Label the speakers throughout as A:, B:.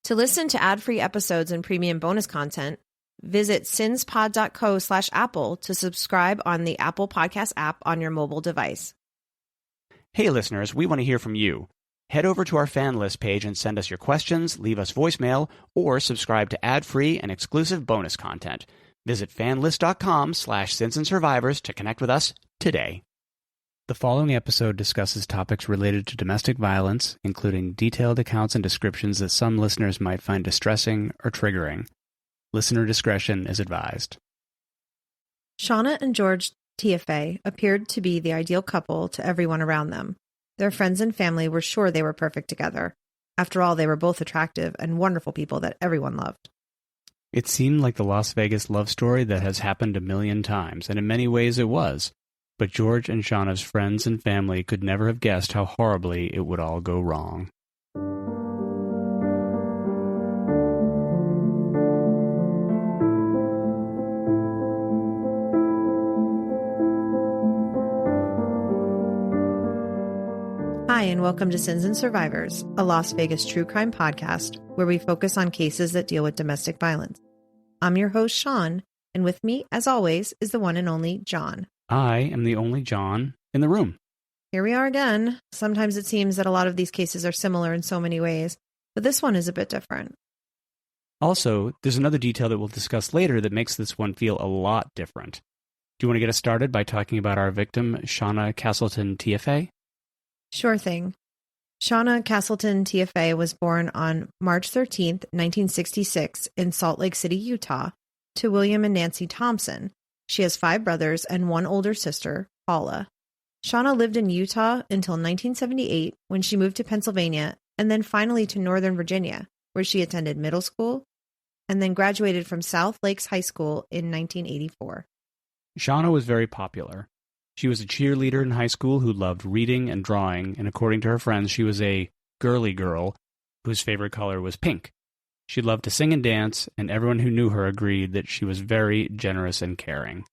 A: To listen to ad-free episodes and premium bonus content, visit sinspod.co/Apple to subscribe on the Apple Podcast app on your mobile device.
B: Hey listeners, we want to hear from you. Head over to our Fanlist page and send us your questions, leave us voicemail, or subscribe to ad-free and exclusive bonus content. Visit fanlist.com/sinsandsurvivors to connect with us today. The following episode discusses topics related to domestic violence, including detailed accounts and descriptions that some listeners might find distressing or triggering. Listener discretion is advised.
A: Shauna and George Tiaffay appeared to be the ideal couple to everyone around them. Their friends and family were sure they were perfect together. After all, they were both attractive and wonderful people that everyone loved.
B: It seemed like the Las Vegas love story that has happened a million times, and in many ways it was. But George and Shauna's friends and family could never have guessed how horribly it would all go wrong.
A: Hi, and welcome to Sins and Survivors, a Las Vegas true crime podcast where we focus on cases that deal with domestic violence. I'm your host, Sean, and with me, as always, is the one and only John.
B: I am the only John in the room.
A: Here we are again. Sometimes it seems that a lot of these cases are similar in so many ways, but this one is a bit different.
B: Also, there's another detail that we'll discuss later that makes this one feel a lot different. Do you want to get us started by talking about our victim, Shauna Tiaffay?
A: Sure thing. Shauna Tiaffay was born on March 13th, 1966 in Salt Lake City, Utah, to William and Nancy Thompson. She has 5 brothers and 1 older sister, Paula. Shauna lived in Utah until 1978 when she moved to Pennsylvania and then finally to Northern Virginia, where she attended middle school and then graduated from South Lakes High School in 1984.
B: Shauna was very popular. She was a cheerleader in high school who loved reading and drawing, and according to her friends, she was a girly girl whose favorite color was pink. She loved to sing and dance, and everyone who knew her agreed that she was very generous and caring.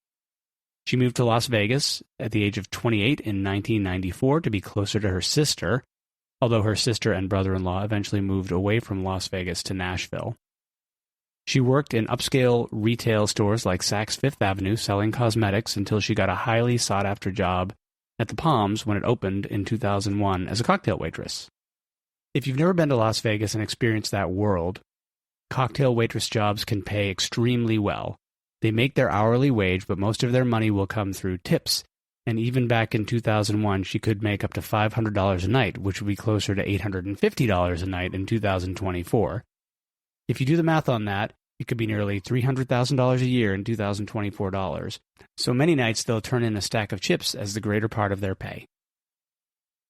B: She moved to Las Vegas at the age of 28 in 1994 to be closer to her sister, although her sister and brother-in-law eventually moved away from Las Vegas to Nashville. She worked in upscale retail stores like Saks Fifth Avenue selling cosmetics until she got a highly sought-after job at the Palms when it opened in 2001 as a cocktail waitress. If you've never been to Las Vegas and experienced that world, cocktail waitress jobs can pay extremely well. They make their hourly wage, but most of their money will come through tips. And even back in 2001, she could make up to $500 a night, which would be closer to $850 a night in 2024. If you do the math on that, it could be nearly $300,000 a year in 2024 dollars. So many nights they'll turn in a stack of chips as the greater part of their pay.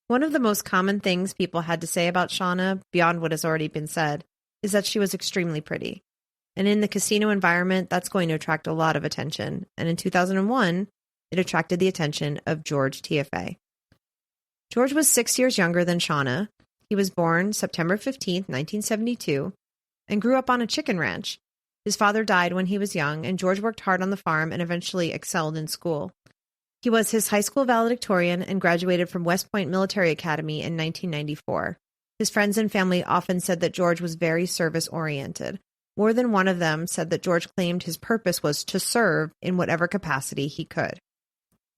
A: One of the most common things people had to say about Shauna, beyond what has already been said, is that she was extremely pretty. And in the casino environment, that's going to attract a lot of attention. And in 2001, it attracted the attention of George Tiaffay. George was 6 years younger than Shauna. He was born September 15th, 1972, and grew up on a chicken ranch. His father died when he was young, and George worked hard on the farm and eventually excelled in school. He was his high school valedictorian and graduated from West Point Military Academy in 1994. His friends and family often said that George was very service-oriented. More than one of them said that George claimed his purpose was to serve in whatever capacity he could.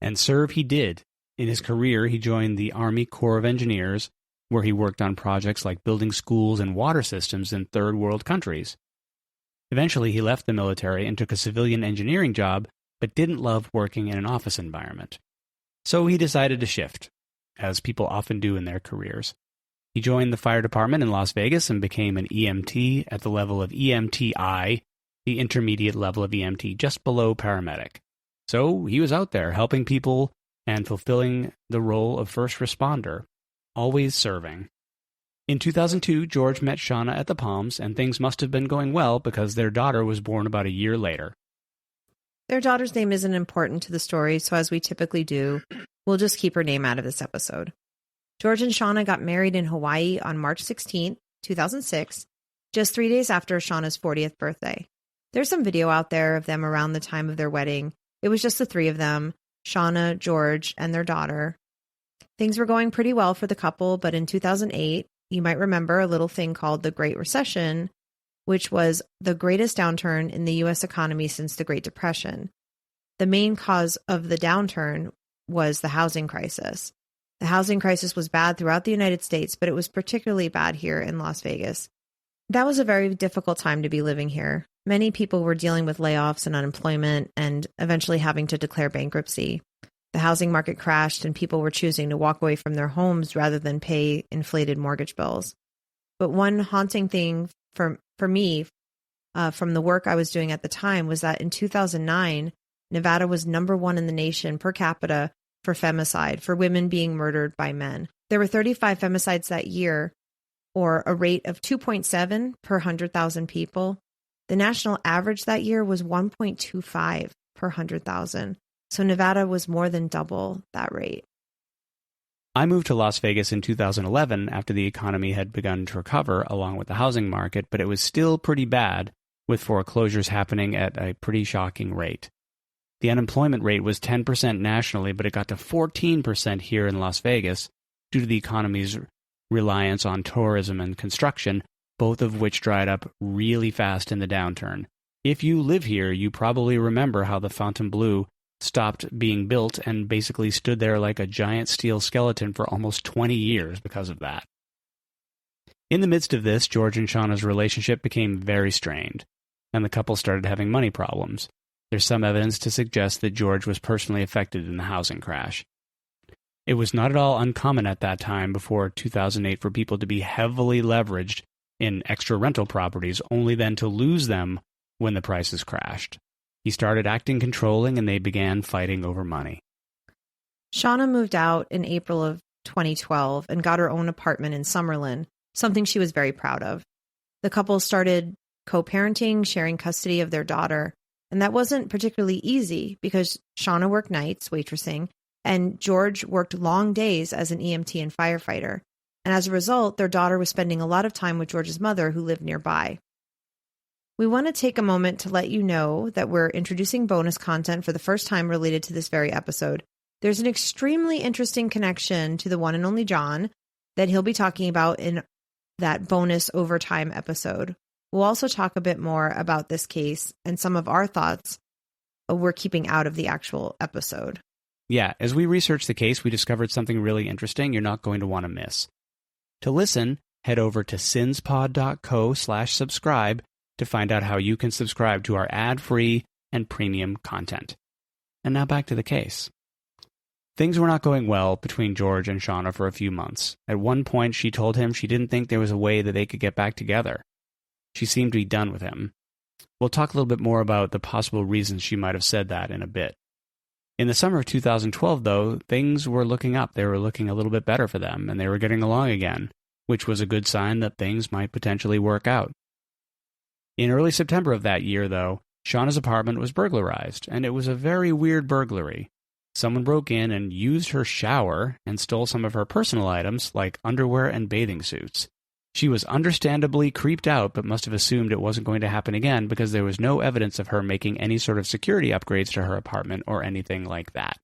B: And serve he did. In his career, he joined the Army Corps of Engineers, where he worked on projects like building schools and water systems in third world countries. Eventually, he left the military and took a civilian engineering job, but didn't love working in an office environment. So he decided to shift, as people often do in their careers. He joined the fire department in Las Vegas and became an EMT at the level of EMTI, the intermediate level of EMT, just below paramedic. So he was out there helping people and fulfilling the role of first responder, always serving. In 2002, George met Shauna at the Palms, and things must have been going well because their daughter was born about a year later.
A: Their daughter's name isn't important to the story, so as we typically do, we'll just keep her name out of this episode. George and Shauna got married in Hawaii on March 16, 2006, just 3 days after Shauna's 40th birthday. There's some video out there of them around the time of their wedding. It was just the 3 of them, Shauna, George, and their daughter. Things were going pretty well for the couple, but in 2008, you might remember a little thing called the Great Recession, which was the greatest downturn in the U.S. economy since the Great Depression. The main cause of the downturn was the housing crisis. The housing crisis was bad throughout the United States, but it was particularly bad here in Las Vegas. That was a very difficult time to be living here. Many people were dealing with layoffs and unemployment and eventually having to declare bankruptcy. The housing market crashed and people were choosing to walk away from their homes rather than pay inflated mortgage bills. But one haunting thing for me from the work I was doing at the time was that in 2009, Nevada was number 1 in the nation per capita for femicide, for women being murdered by men. There were 35 femicides that year, or a rate of 2.7 per 100,000 people. The national average that year was 1.25 per 100,000. So Nevada was more than double that rate.
B: I moved to Las Vegas in 2011 after the economy had begun to recover along with the housing market, but it was still pretty bad, with foreclosures happening at a pretty shocking rate. The unemployment rate was 10% nationally, but it got to 14% here in Las Vegas due to the economy's reliance on tourism and construction, both of which dried up really fast in the downturn. If you live here, you probably remember how the Fontainebleau stopped being built and basically stood there like a giant steel skeleton for almost 20 years because of that. In the midst of this, George and Shauna's relationship became very strained, and the couple started having money problems. There's some evidence to suggest that George was personally affected in the housing crash. It was not at all uncommon at that time, before 2008, for people to be heavily leveraged in extra rental properties, only then to lose them when the prices crashed. He started acting controlling, and they began fighting over money.
A: Shauna moved out in April of 2012 and got her own apartment in Summerlin, something she was very proud of. The couple started co-parenting, sharing custody of their daughter, and that wasn't particularly easy because Shauna worked nights waitressing, and George worked long days as an EMT and firefighter. And as a result, their daughter was spending a lot of time with George's mother, who lived nearby. We want to take a moment to let you know that we're introducing bonus content for the first time related to this very episode. There's an extremely interesting connection to the one and only John that he'll be talking about in that bonus overtime episode. We'll also talk a bit more about this case and some of our thoughts we're keeping out of the actual episode.
B: Yeah, as we researched the case, we discovered something really interesting you're not going to want to miss. To listen, head over to sinspod.co/subscribe to find out how you can subscribe to our ad-free and premium content. And now back to the case. Things were not going well between George and Shauna for a few months. At one point, she told him she didn't think there was a way that they could get back together. She seemed to be done with him. We'll talk a little bit more about the possible reasons she might have said that in a bit. In the summer of 2012, though, things were looking up. They were looking a little bit better for them, and they were getting along again, which was a good sign that things might potentially work out. In early September of that year, though, Shauna's apartment was burglarized, and it was a very weird burglary. Someone broke in and used her shower and stole some of her personal items, like underwear and bathing suits. She was understandably creeped out, but must have assumed it wasn't going to happen again because there was no evidence of her making any sort of security upgrades to her apartment or anything like that.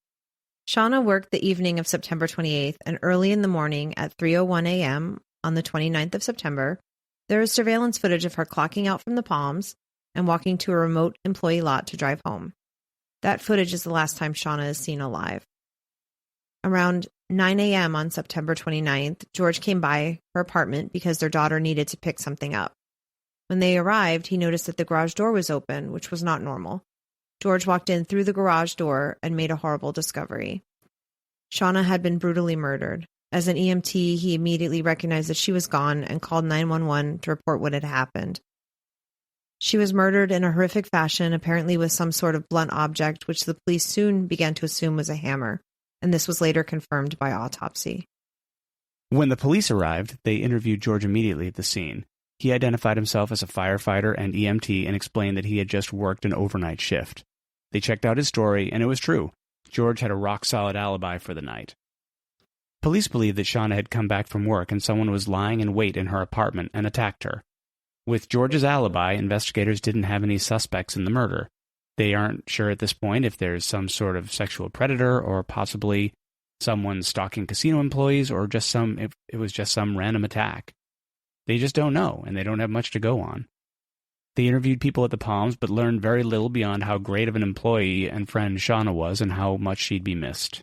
A: Shauna worked the evening of September 28th, and early in the morning at 3:01 a.m. on the 29th of September, there is surveillance footage of her clocking out from the Palms and walking to a remote employee lot to drive home. That footage is the last time Shauna is seen alive. Around 9 a.m. on September 29th, George came by her apartment because their daughter needed to pick something up. When they arrived, he noticed that the garage door was open, which was not normal. George walked in through the garage door and made a horrible discovery. Shauna had been brutally murdered. As an EMT, he immediately recognized that she was gone and called 911 to report what had happened. She was murdered in a horrific fashion, apparently with some sort of blunt object, which the police soon began to assume was a hammer, and this was later confirmed by autopsy.
B: When the police arrived, they interviewed George immediately at the scene. He identified himself as a firefighter and EMT and explained that he had just worked an overnight shift. They checked out his story, and it was true. George had a rock-solid alibi for the night. Police believed that Shauna had come back from work and someone was lying in wait in her apartment and attacked her. With George's alibi, investigators didn't have any suspects in the murder. They aren't sure at this point if there's some sort of sexual predator or possibly someone stalking casino employees or just it was just some random attack. They just don't know, and they don't have much to go on. They interviewed people at the Palms, but learned very little beyond how great of an employee and friend Shauna was and how much she'd be missed.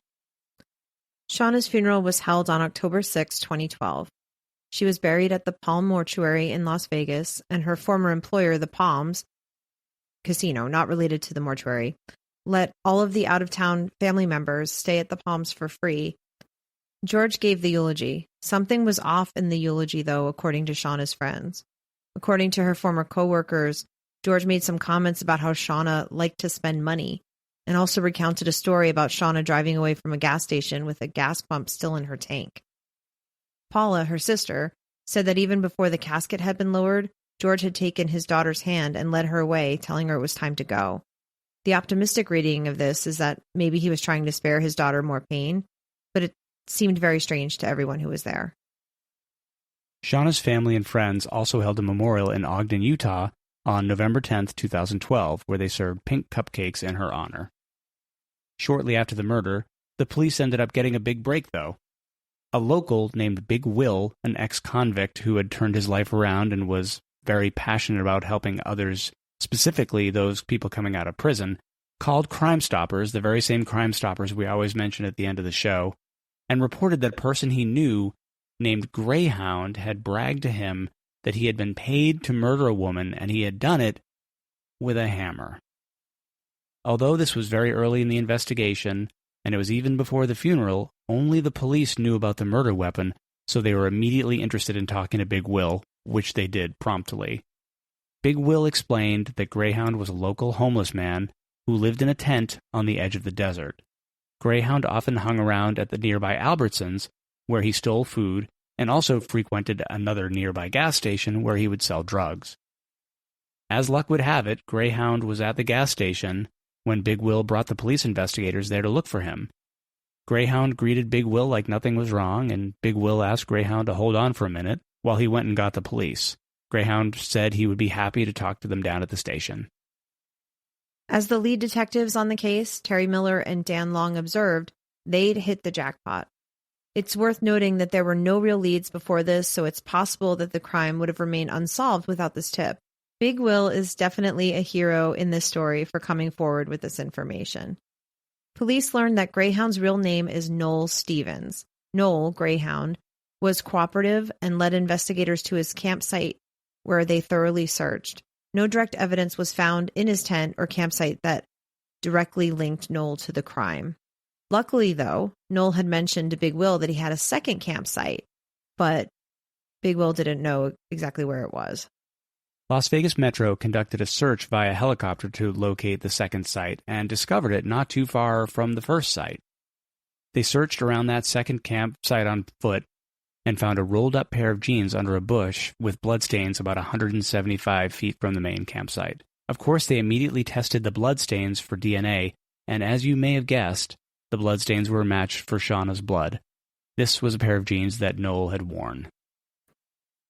A: Shauna's funeral was held on October 6, 2012. She was buried at the Palm Mortuary in Las Vegas, and her former employer, the Palms Casino, not related to the mortuary, let all of the out-of-town family members stay at the Palms for free. George gave the eulogy. Something was off in the eulogy, though, according to Shauna's friends. According to her former co-workers, George made some comments about how Shauna liked to spend money, and also recounted a story about Shauna driving away from a gas station with a gas pump still in her tank. Paula, her sister, said that even before the casket had been lowered, George had taken his daughter's hand and led her away, telling her it was time to go. The optimistic reading of this is that maybe he was trying to spare his daughter more pain, but it seemed very strange to everyone who was there.
B: Shauna's family and friends also held a memorial in Ogden, Utah on November 10, 2012, where they served pink cupcakes in her honor. Shortly after the murder, the police ended up getting a big break, though. A local named Big Will, an ex-convict who had turned his life around and was very passionate about helping others, specifically those people coming out of prison, called Crime Stoppers, the very same Crime Stoppers we always mention at the end of the show, and reported that a person he knew named Greyhound had bragged to him that he had been paid to murder a woman, and he had done it with a hammer. Although this was very early in the investigation, and it was even before the funeral, only the police knew about the murder weapon, so they were immediately interested in talking to Big Will, which they did promptly. Big Will explained that Greyhound was a local homeless man who lived in a tent on the edge of the desert. Greyhound often hung around at the nearby Albertsons, where he stole food, and also frequented another nearby gas station where he would sell drugs. As luck would have it, Greyhound was at the gas station when Big Will brought the police investigators there to look for him. Greyhound greeted Big Will like nothing was wrong, and Big Will asked Greyhound to hold on for a minute while he went and got the police. Greyhound said he would be happy to talk to them down at the station.
A: As the lead detectives on the case, Terry Miller and Dan Long, observed, they'd hit the jackpot. It's worth noting that there were no real leads before this, so it's possible that the crime would have remained unsolved without this tip. Big Will is definitely a hero in this story for coming forward with this information. Police learned that Greyhound's real name is Noel Stevens. Noel, Greyhound, was cooperative and led investigators to his campsite where they thoroughly searched. No direct evidence was found in his tent or campsite that directly linked Noel to the crime. Luckily, though, Noel had mentioned to Big Will that he had a second campsite, but Big Will didn't know exactly where it was.
B: Las Vegas Metro conducted a search via helicopter to locate the second site and discovered it not too far from the first site. They searched around that second campsite on foot and found a rolled-up pair of jeans under a bush with bloodstains about 175 feet from the main campsite. Of course, they immediately tested the bloodstains for DNA, and as you may have guessed, the bloodstains were a match for Shauna's blood. This was a pair of jeans that Noel had worn.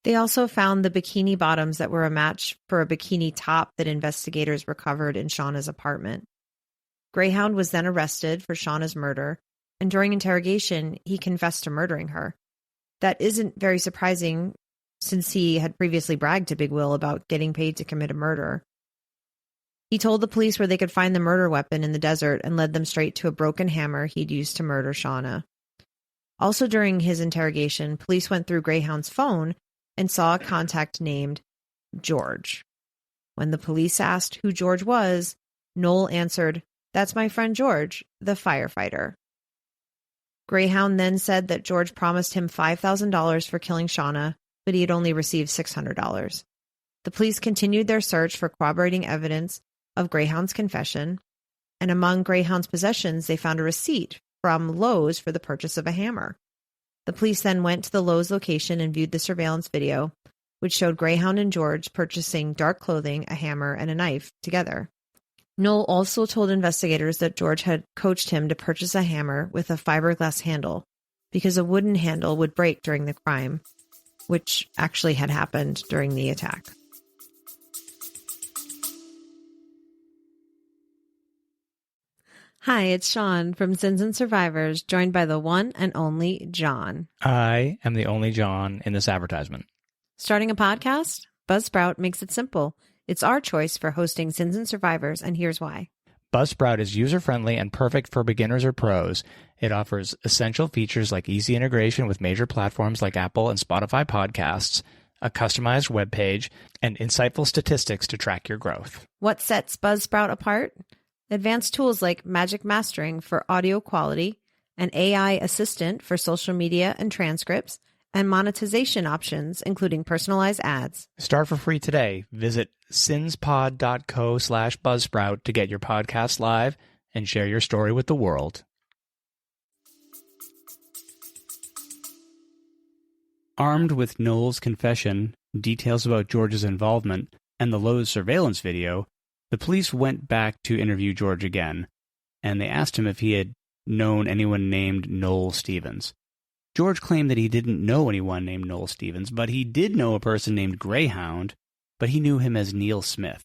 A: They also found the bikini bottoms that were a match for a bikini top that investigators recovered in Shauna's apartment. Greyhound was then arrested for Shauna's murder, and during interrogation, he confessed to murdering her. That isn't very surprising, since he had previously bragged to Big Will about getting paid to commit a murder. He told the police where they could find the murder weapon in the desert and led them straight to a broken hammer he'd used to murder Shauna. Also during his interrogation, police went through Greyhound's phone and saw a contact named George. When the police asked who George was, Noel answered, "That's my friend George, the firefighter." Greyhound then said that George promised him $5,000 for killing Shauna, but he had only received $600. The police continued their search for corroborating evidence of Greyhound's confession, and among Greyhound's possessions, they found a receipt from Lowe's for the purchase of a hammer. The police then went to the Lowe's location and viewed the surveillance video, which showed Greyhound and George purchasing dark clothing, a hammer, and a knife together. Noel also told investigators that George had coached him to purchase a hammer with a fiberglass handle because a wooden handle would break during the crime, which actually had happened during the attack. Hi, it's Sean from Sins and Survivors, joined by the one and only John.
C: I am the only John in this advertisement.
A: Starting a podcast? Buzzsprout makes it simple. It's our choice for hosting Sins and Survivors, and here's why.
C: Buzzsprout is user-friendly and perfect for beginners or pros. It offers essential features like easy integration with major platforms like Apple and Spotify podcasts, a customized web page, and insightful statistics to track your growth.
A: What sets Buzzsprout apart? Advanced tools like Magic Mastering for audio quality, an AI assistant for social media and transcripts, and monetization options, including personalized ads.
C: Start for free today. Visit sinspod.co/buzzsprout to get your podcast live and share your story with the world.
B: Armed with Noel's confession, details about George's involvement, and the Lowe's surveillance video, the police went back to interview George again, and they asked him if he had known anyone named Noel Stevens. George claimed that he didn't know anyone named Noel Stevens, but he did know a person named Greyhound, but he knew him as Neil Smith.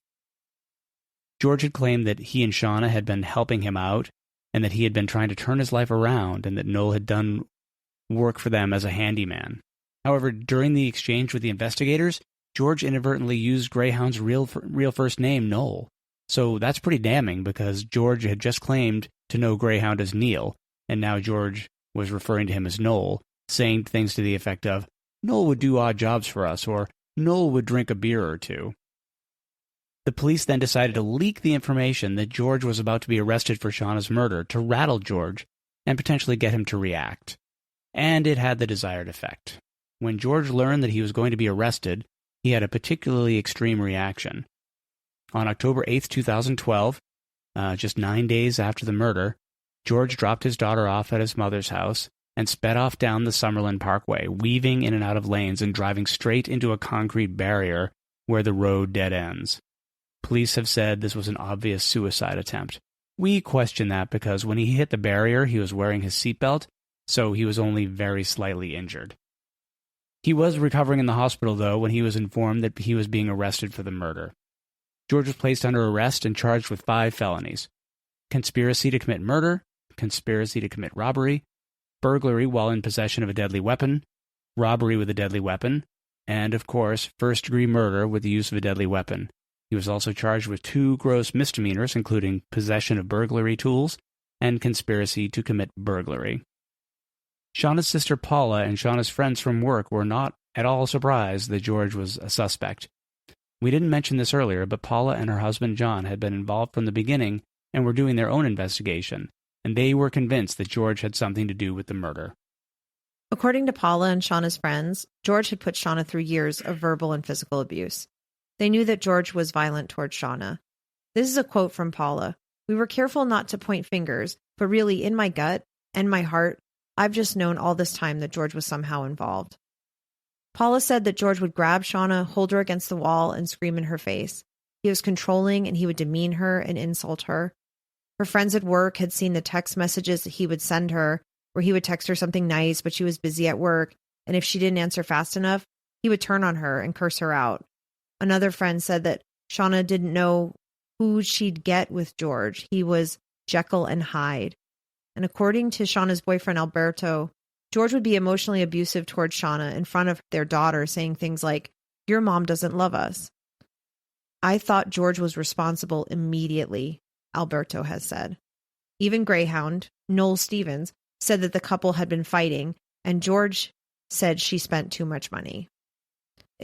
B: George had claimed that he and Shauna had been helping him out, and that he had been trying to turn his life around, and that Noel had done work for them as a handyman. However, during the exchange with the investigators, George inadvertently used Greyhound's real first name, Noel. So that's pretty damning, because George had just claimed to know Greyhound as Neil, and now George was referring to him as Noel, saying things to the effect of, "Noel would do odd jobs for us," or "Noel would drink a beer or two." The police then decided to leak the information that George was about to be arrested for Shauna's murder to rattle George and potentially get him to react. And it had the desired effect. When George learned that he was going to be arrested, he had a particularly extreme reaction. On October 8th, 2012, just 9 days after the murder, George dropped his daughter off at his mother's house and sped off down the Summerlin Parkway, weaving in and out of lanes and driving straight into a concrete barrier where the road dead ends. Police have said this was an obvious suicide attempt. We question that because when he hit the barrier, he was wearing his seatbelt, so he was only very slightly injured. He was recovering in the hospital, though, when he was informed that he was being arrested for the murder. George was placed under arrest and charged with 5 felonies: conspiracy to commit murder, conspiracy to commit robbery, burglary while in possession of a deadly weapon, robbery with a deadly weapon, and, of course, first-degree murder with the use of a deadly weapon. He was also charged with 2 gross misdemeanors, including possession of burglary tools and conspiracy to commit burglary. Shauna's sister Paula and Shauna's friends from work were not at all surprised that George was a suspect. We didn't mention this earlier, but Paula and her husband John had been involved from the beginning and were doing their own investigation, and they were convinced that George had something to do with the murder.
A: According to Paula and Shauna's friends, George had put Shauna through years of verbal and physical abuse. They knew that George was violent towards Shauna. This is a quote from Paula. "We were careful not to point fingers, but really in my gut and my heart, I've just known all this time that George was somehow involved." Paula said that George would grab Shauna, hold her against the wall, and scream in her face. He was controlling, and he would demean her and insult her. Her friends at work had seen the text messages that he would send her, where he would text her something nice, but she was busy at work, and if she didn't answer fast enough, he would turn on her and curse her out. Another friend said that Shauna didn't know who she'd get with George. He was Jekyll and Hyde. And according to Shauna's boyfriend, Alberto, George would be emotionally abusive towards Shauna in front of their daughter, saying things like, "Your mom doesn't love us." "I thought George was responsible immediately," Alberto has said. Even Greyhound, Noel Stevens, said that the couple had been fighting, and George said she spent too much money.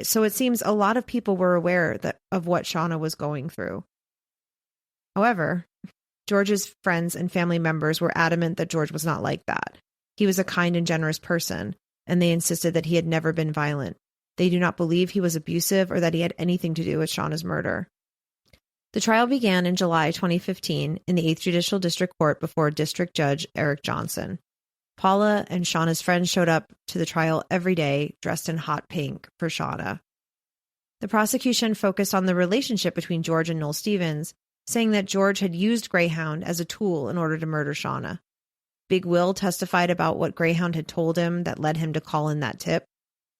A: So it seems a lot of people were aware of what Shauna was going through. However, George's friends and family members were adamant that George was not like that. He was a kind and generous person, and they insisted that he had never been violent. They do not believe he was abusive or that he had anything to do with Shauna's murder. The trial began in July 2015 in the 8th Judicial District Court before District Judge Eric Johnson. Paula and Shauna's friends showed up to the trial every day dressed in hot pink for Shauna. The prosecution focused on the relationship between George and Noel Stevens, saying that George had used Greyhound as a tool in order to murder Shauna. Big Will testified about what Greyhound had told him that led him to call in that tip,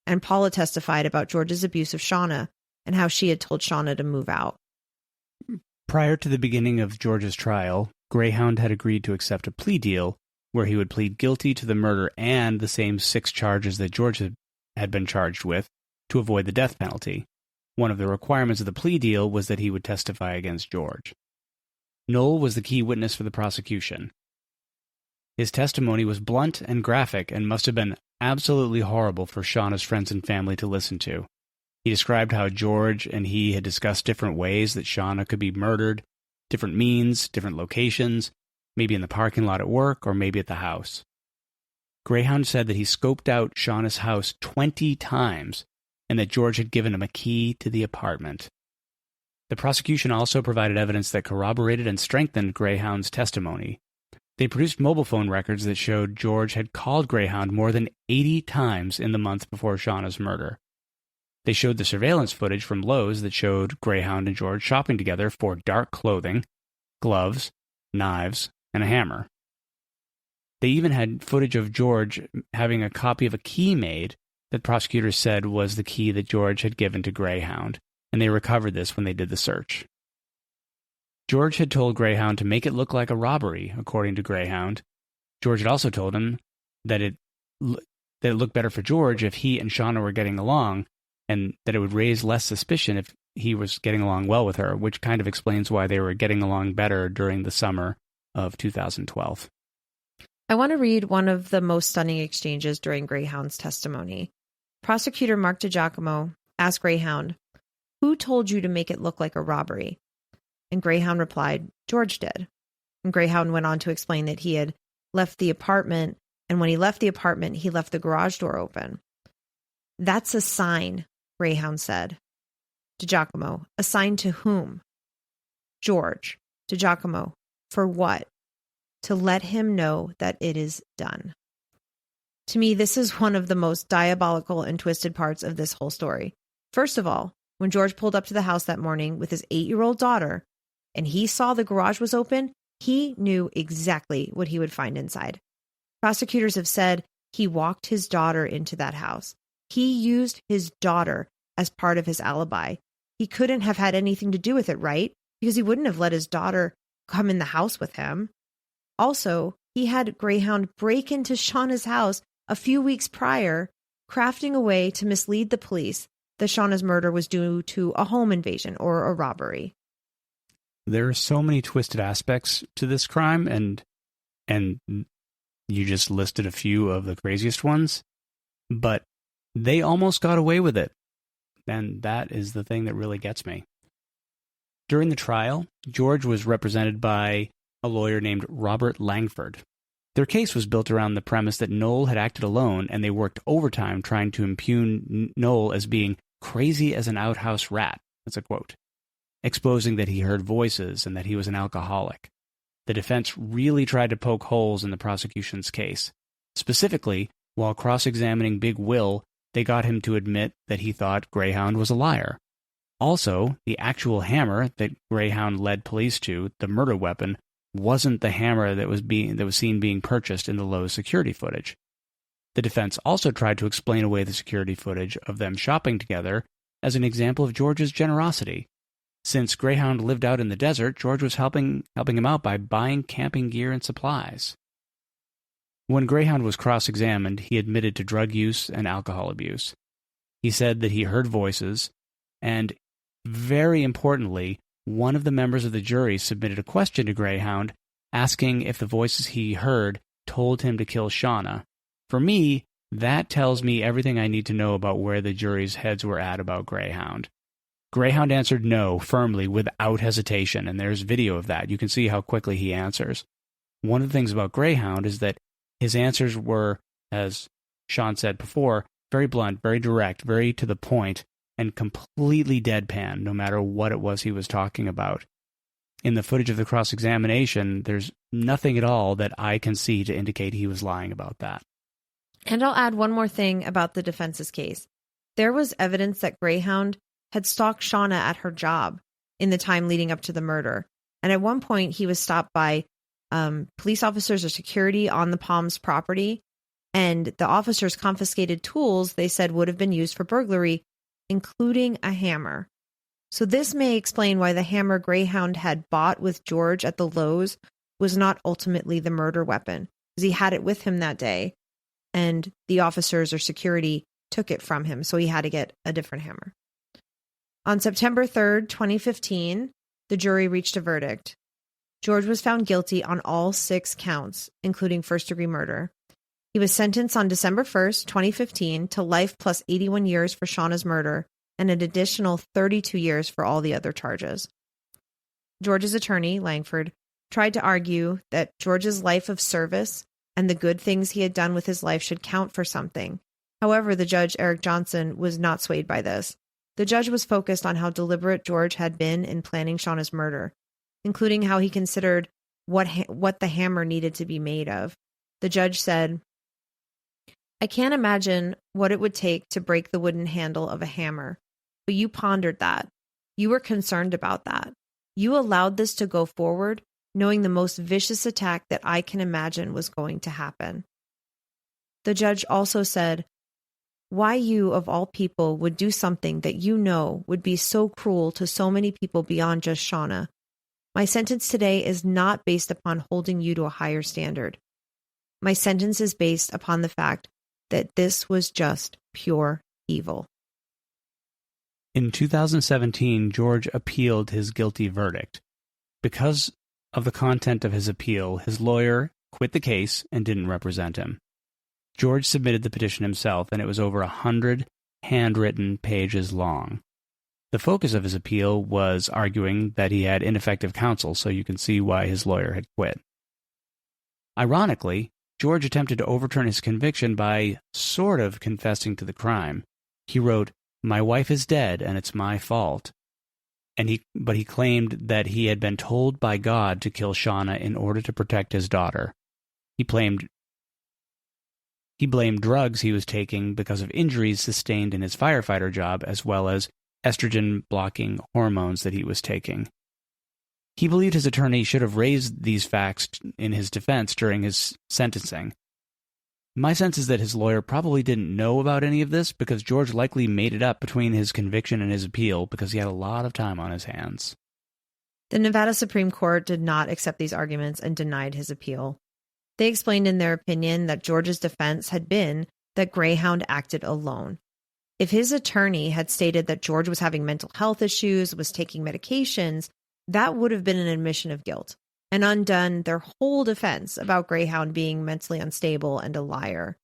A: and Paula testified about George's abuse of Shauna and how she had told Shauna to move out.
B: Prior to the beginning of George's trial, Greyhound had agreed to accept a plea deal where he would plead guilty to the murder and the same 6 charges that George had been charged with, to avoid the death penalty. One of the requirements of the plea deal was that he would testify against George. Noel was the key witness for the prosecution. His testimony was blunt and graphic and must have been absolutely horrible for Shauna's friends and family to listen to. He described how George and he had discussed different ways that Shauna could be murdered, different means, different locations, maybe in the parking lot at work or maybe at the house. Greyhound said that he scoped out Shauna's house 20 times and that George had given him a key to the apartment. The prosecution also provided evidence that corroborated and strengthened Greyhound's testimony. They produced mobile phone records that showed George had called Greyhound more than 80 times in the month before Shauna's murder. They showed the surveillance footage from Lowe's that showed Greyhound and George shopping together for dark clothing, gloves, knives, and a hammer. They even had footage of George having a copy of a key made that prosecutors said was the key that George had given to Greyhound, and they recovered this when they did the search. George had told Greyhound to make it look like a robbery, according to Greyhound. George had also told him that it looked better for George if he and Shauna were getting along, and that it would raise less suspicion if he was getting along well with her, which kind of explains why they were getting along better during the summer of 2012.
A: I want to read one of the most stunning exchanges during Greyhound's testimony. Prosecutor Mark DiGiacomo asked Greyhound, "Who told you to make it look like a robbery?" And Greyhound replied, "George did." And Greyhound went on to explain that he had left the apartment, and when he left the apartment, he left the garage door open. "That's a sign," Greyhound said. DiGiacomo, "A sign to whom?" George. DiGiacomo, "For what?" "To let him know that it is done." To me, this is one of the most diabolical and twisted parts of this whole story. First of all, when George pulled up to the house that morning with his 8-year-old daughter, and he saw the garage was open, he knew exactly what he would find inside. Prosecutors have said he walked his daughter into that house. He used his daughter as part of his alibi. He couldn't have had anything to do with it, right? Because he wouldn't have let his daughter come in the house with him. Also, he had Greyhound break into Shauna's house a few weeks prior, crafting a way to mislead the police that Shauna's murder was due to a home invasion or a robbery.
B: There are so many twisted aspects to this crime, and you just listed a few of the craziest ones, but they almost got away with it. And that is the thing that really gets me. During the trial, George was represented by a lawyer named Robert Langford. Their case was built around the premise that Noel had acted alone, and they worked overtime trying to impugn Noel as being crazy as an outhouse rat. That's a quote. Exposing that he heard voices and that he was an alcoholic. The defense really tried to poke holes in the prosecution's case. Specifically, while cross-examining Big Will, they got him to admit that he thought Greyhound was a liar. Also, the actual hammer that Greyhound led police to, the murder weapon, wasn't the hammer that was seen being purchased in the Lowe's security footage. The defense also tried to explain away the security footage of them shopping together as an example of George's generosity. Since Greyhound lived out in the desert, George was helping him out by buying camping gear and supplies. When Greyhound was cross-examined, he admitted to drug use and alcohol abuse. He said that he heard voices, and very importantly, one of the members of the jury submitted a question to Greyhound asking if the voices he heard told him to kill Shauna. For me, that tells me everything I need to know about where the jury's heads were at about Greyhound. Greyhound answered no, firmly, without hesitation, and there's video of that. You can see how quickly he answers. One of the things about Greyhound is that his answers were, as Sean said before, very blunt, very direct, very to the point, and completely deadpan, no matter what it was he was talking about. In the footage of the cross-examination, there's nothing at all that I can see to indicate he was lying about that.
A: And I'll add one more thing about the defense's case. There was evidence that Greyhound had stalked Shauna at her job in the time leading up to the murder. And at one point, he was stopped by police officers or security on the Palms property. And the officers confiscated tools they said would have been used for burglary, including a hammer. So this may explain why the hammer Greyhound had bought with George at the Lowe's was not ultimately the murder weapon, because he had it with him that day. And the officers or security took it from him, so he had to get a different hammer. On September 3rd, 2015, the jury reached a verdict. George was found guilty on all 6 counts, including first-degree murder. He was sentenced on December 1st, 2015, to life plus 81 years for Shauna's murder and an additional 32 years for all the other charges. George's attorney, Langford, tried to argue that George's life of service and the good things he had done with his life should count for something. However, the judge, Eric Johnson, was not swayed by this. The judge was focused on how deliberate George had been in planning Shauna's murder, including how he considered what the hammer needed to be made of. The judge said, "I can't imagine what it would take to break the wooden handle of a hammer, but you pondered that. You were concerned about that. You allowed this to go forward, knowing the most vicious attack that I can imagine was going to happen." The judge also said, "Why you, of all people, would do something that you know would be so cruel to so many people beyond just Shauna. My sentence today is not based upon holding you to a higher standard. My sentence is based upon the fact that this was just pure evil."
B: In 2017, George appealed his guilty verdict. Because of the content of his appeal, his lawyer quit the case and didn't represent him. George submitted the petition himself, and it was over 100 handwritten pages long. The focus of his appeal was arguing that he had ineffective counsel, so you can see why his lawyer had quit. Ironically, George attempted to overturn his conviction by sort of confessing to the crime. He wrote, "My wife is dead, and it's my fault." But he claimed that he had been told by God to kill Shauna in order to protect his daughter. He blamed drugs he was taking because of injuries sustained in his firefighter job, as well as estrogen-blocking hormones that he was taking. He believed his attorney should have raised these facts in his defense during his sentencing. My sense is that his lawyer probably didn't know about any of this because George likely made it up between his conviction and his appeal because he had a lot of time on his hands.
A: The Nevada Supreme Court did not accept these arguments and denied his appeal. They explained in their opinion that George's defense had been that Greyhound acted alone. If his attorney had stated that George was having mental health issues, was taking medications, that would have been an admission of guilt and undone their whole defense about Greyhound being mentally unstable and a liar.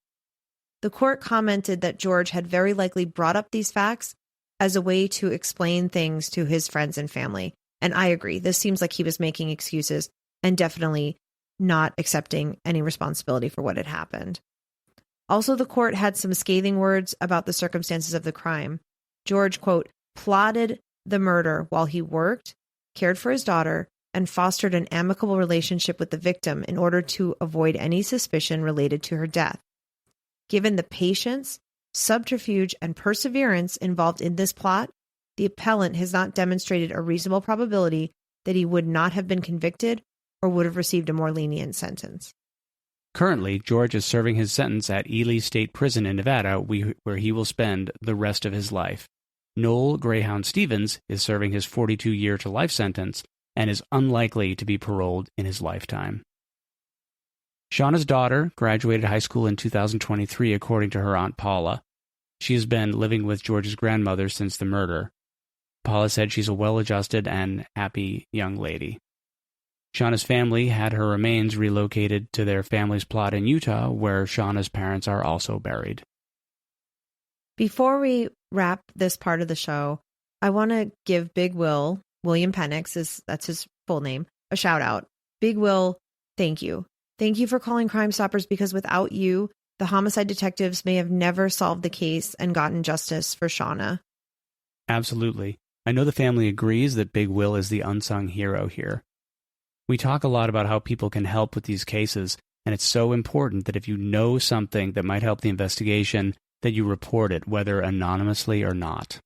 A: The court commented that George had very likely brought up these facts as a way to explain things to his friends and family. And I agree, this seems like he was making excuses and definitely not accepting any responsibility for what had happened. Also, the court had some scathing words about the circumstances of the crime. George, quote, plotted the murder while he worked, cared for his daughter, and fostered an amicable relationship with the victim in order to avoid any suspicion related to her death. Given the patience, subterfuge, and perseverance involved in this plot, the appellant has not demonstrated a reasonable probability that he would not have been convicted or would have received a more lenient sentence.
B: Currently, George is serving his sentence at Ely State Prison in Nevada, where he will spend the rest of his life. Noel Greyhound Stevens is serving his 42-year-to-life sentence and is unlikely to be paroled in his lifetime. Shauna's daughter graduated high school in 2023, according to her Aunt Paula. She has been living with George's grandmother since the murder. Paula said she's a well-adjusted and happy young lady. Shauna's family had her remains relocated to their family's plot in Utah, where Shauna's parents are also buried.
A: Before we wrap this part of the show, I want to give Big Will, William Penix, that's his full name, a shout out. Big Will, thank you. Thank you for calling Crime Stoppers, because without you, the homicide detectives may have never solved the case and gotten justice for Shauna.
B: Absolutely. I know the family agrees that Big Will is the unsung hero here. We talk a lot about how people can help with these cases, and it's so important that if you know something that might help the investigation, that you report it, whether anonymously or not.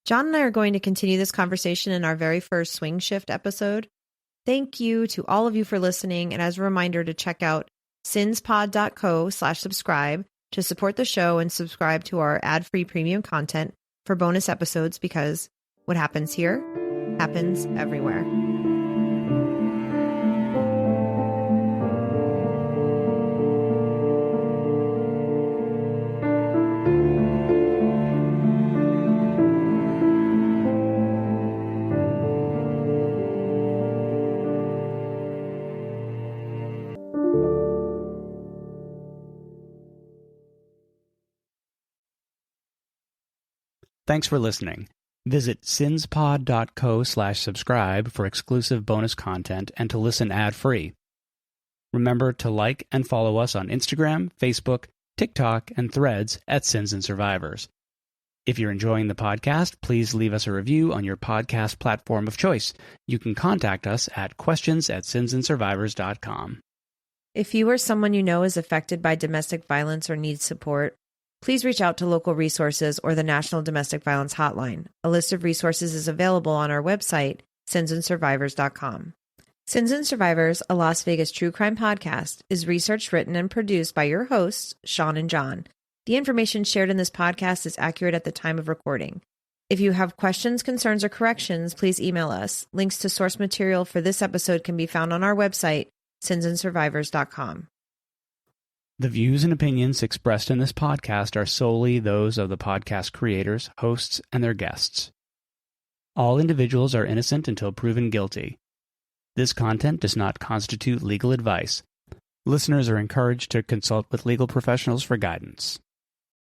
A: John and I are going to continue this conversation in our very first Swing Shift episode. Thank you to all of you for listening, and as a reminder to check out sinspod.co/subscribe to support the show and subscribe to our ad-free premium content for bonus episodes, because what happens here happens everywhere.
B: Thanks for listening. Visit sinspod.co/subscribe for exclusive bonus content and to listen ad-free. Remember to like and follow us on Instagram, Facebook, TikTok, and Threads at Sins and Survivors. If you're enjoying the podcast, please leave us a review on your podcast platform of choice. You can contact us at questions@sinsandsurvivors.com.
A: If you or someone you know is affected by domestic violence or needs support, please reach out to local resources or the National Domestic Violence Hotline. A list of resources is available on our website, sinsandsurvivors.com. Sins and Survivors, a Las Vegas true crime podcast, is researched, written, and produced by your hosts, Sean and John. The information shared in this podcast is accurate at the time of recording. If you have questions, concerns, or corrections, please email us. Links to source material for this episode can be found on our website, sinsandsurvivors.com.
B: The views and opinions expressed in this podcast are solely those of the podcast creators, hosts, and their guests. All individuals are innocent until proven guilty. This content does not constitute legal advice. Listeners are encouraged to consult with legal professionals for guidance.